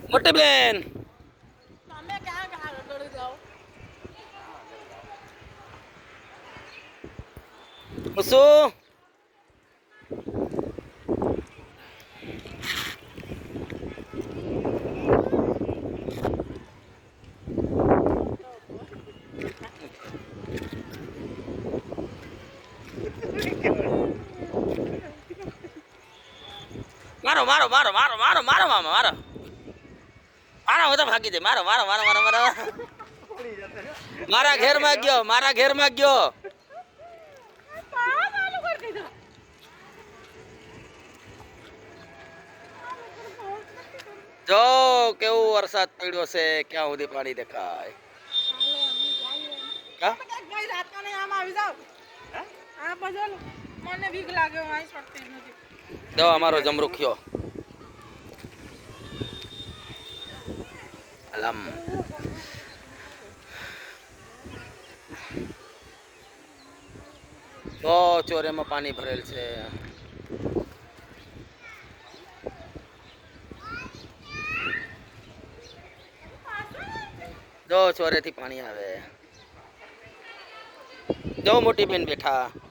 મોટી બેન શું મારો મારો મારો મારો મારો મારો મામા મારો મારો હું તો ભાગી દે મારો મારો મારો મારો મારો મારા ઘેર માં ગયો મારા ઘેર માં ગયો જો કેવું વરસાદ પડ્યો છે ક્યાં સુધી પાણી દેખાય જો અમારો જમરૂખ્યો અલમ તો ચોરેમાં પાણી ભરેલ છે જો ચોરેથી પાણી આવે જો મોટી બેન બેઠા